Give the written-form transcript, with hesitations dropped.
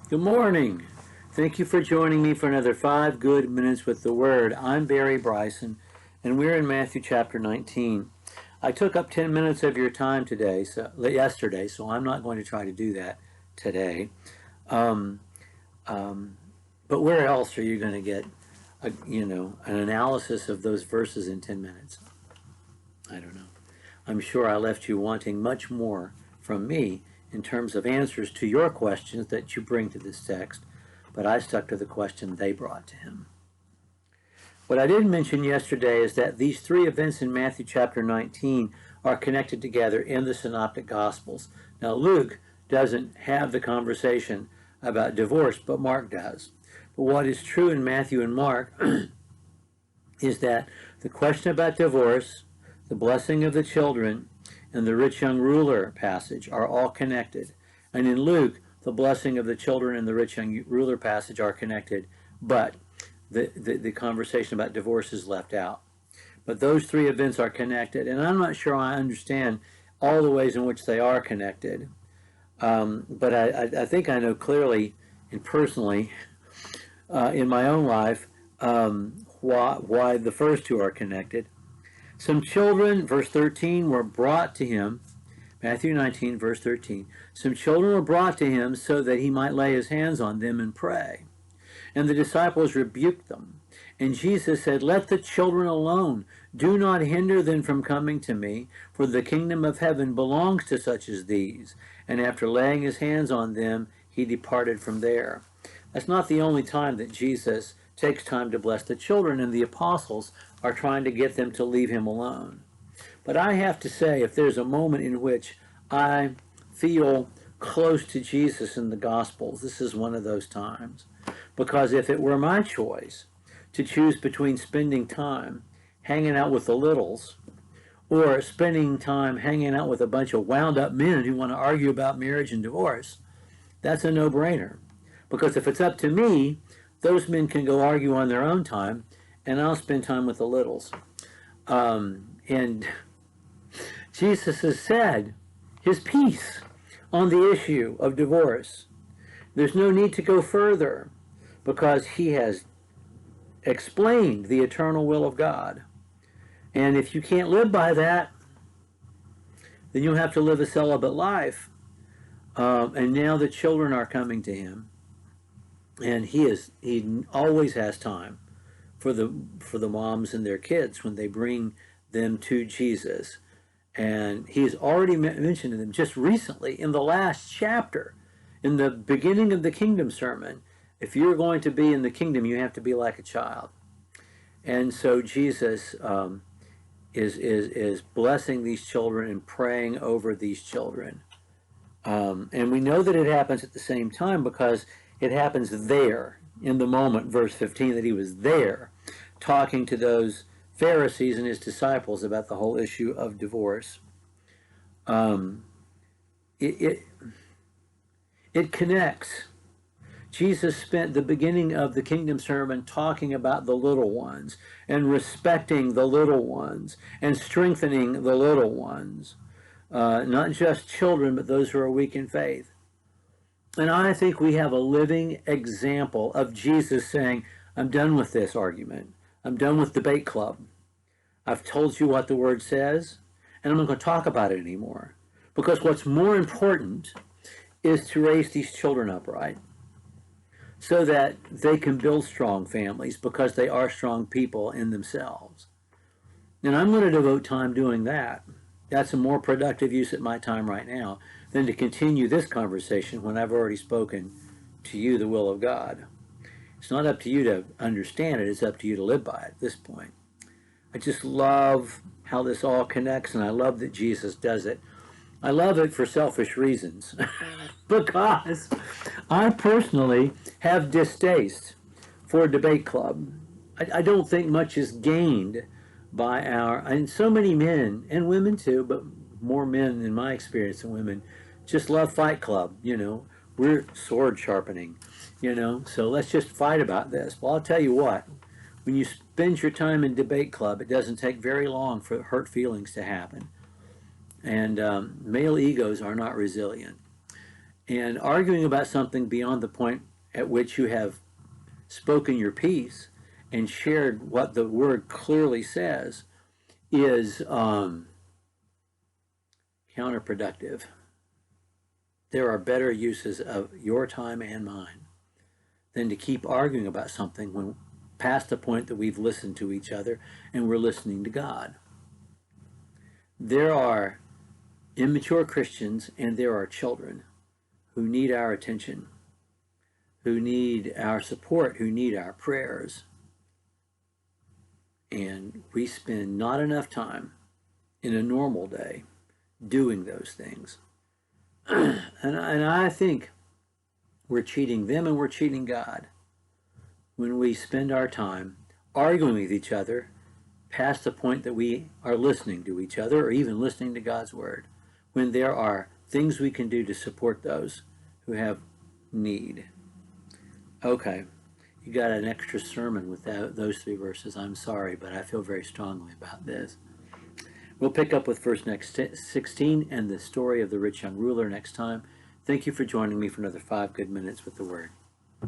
Good morning. Thank you for joining me for another 5 good minutes with the Word. I'm Barry Bryson, and we're in Matthew chapter 19. I took up 10 minutes of your time yesterday, so I'm not going to try to do that today. But where else are you going to get, an analysis of those verses in 10 minutes? I don't know. I'm sure I left you wanting much more from me in terms of answers to your questions that you bring to this text, but I stuck to the question they brought to him. What I didn't mention yesterday is that these three events in Matthew chapter 19 are connected together in the Synoptic Gospels. Now, Luke doesn't have the conversation about divorce, but Mark does. But what is true in Matthew and Mark is that the question about divorce, the blessing of the children, and the rich young ruler passage are all connected. And in Luke, the blessing of the children and the rich young ruler passage are connected, but the conversation about divorce is left out. But those three events are connected, and I'm not sure I understand all the ways in which they are connected. But I think I know clearly and personally in my own life why the first two are connected. Some children, verse 13, were brought to him. Matthew 19, verse 13. Some children were brought to him so that he might lay his hands on them and pray. And the disciples rebuked them. And Jesus said, "Let the children alone. Do not hinder them from coming to me, for the kingdom of heaven belongs to such as these." And after laying his hands on them, he departed from there. That's not the only time that Jesus takes time to bless the children, and the apostles are trying to get them to leave him alone. But I have to say, if there's a moment in which I feel close to Jesus in the Gospels, this is one of those times. Because if it were my choice to choose between spending time hanging out with the littles or spending time hanging out with a bunch of wound up men who want to argue about marriage and divorce, that's a no-brainer. Because if it's up to me, those men can go argue on their own time, and I'll spend time with the littles. And Jesus has said his piece on the issue of divorce. There's no need to go further because he has explained the eternal will of God. And if you can't live by that, then you'll have to live a celibate life. And now the children are coming to him. And he always has time for the moms and their kids when they bring them to Jesus. And he's already mentioned to them just recently in the last chapter, in the beginning of the kingdom sermon, if you're going to be in the kingdom, you have to be like a child. And so Jesus is blessing these children and praying over these children. And we know that it happens at the same time because it happens there in the moment, verse 15, that he was there talking to those Pharisees and his disciples about the whole issue of divorce. It connects. Jesus spent the beginning of the kingdom sermon talking about the little ones and respecting the little ones and strengthening the little ones. Not just children, but those who are weak in faith. And I think we have a living example of Jesus saying, I'm done with this argument. I'm done with debate club. I've told you what the word says, and I'm not going to talk about it anymore. Because what's more important is to raise these children upright so that they can build strong families because they are strong people in themselves. And I'm going to devote time doing that. That's a more productive use of my time right now than to continue this conversation when I've already spoken to you the will of God. It's not up to you to understand it, it's up to you to live by it at this point. I just love how this all connects, and I love that Jesus does it. I love it for selfish reasons because I personally have distaste for debate club. I don't think much is gained by and so many men and women too, but more men in my experience than women, just love Fight Club. We're sword sharpening, so let's just fight about this. Well, I'll tell you what, when you spend your time in debate club, it doesn't take very long for hurt feelings to happen. And male egos are not resilient. And arguing about something beyond the point at which you have spoken your piece and shared what the word clearly says is counterproductive. There are better uses of your time and mine than to keep arguing about something when past the point that we've listened to each other and we're listening to God. There are immature Christians and there are children who need our attention, who need our support, who need our prayers. And we spend not enough time in a normal day doing those things. and I think we're cheating them and we're cheating God when we spend our time arguing with each other past the point that we are listening to each other or even listening to God's word, when there are things we can do to support those who have need. Okay, you got an extra sermon with those 3 verses. I'm sorry, but I feel very strongly about this. We'll pick up with verse 16 and the story of the rich young ruler next time. Thank you for joining me for another 5 good minutes with the Word.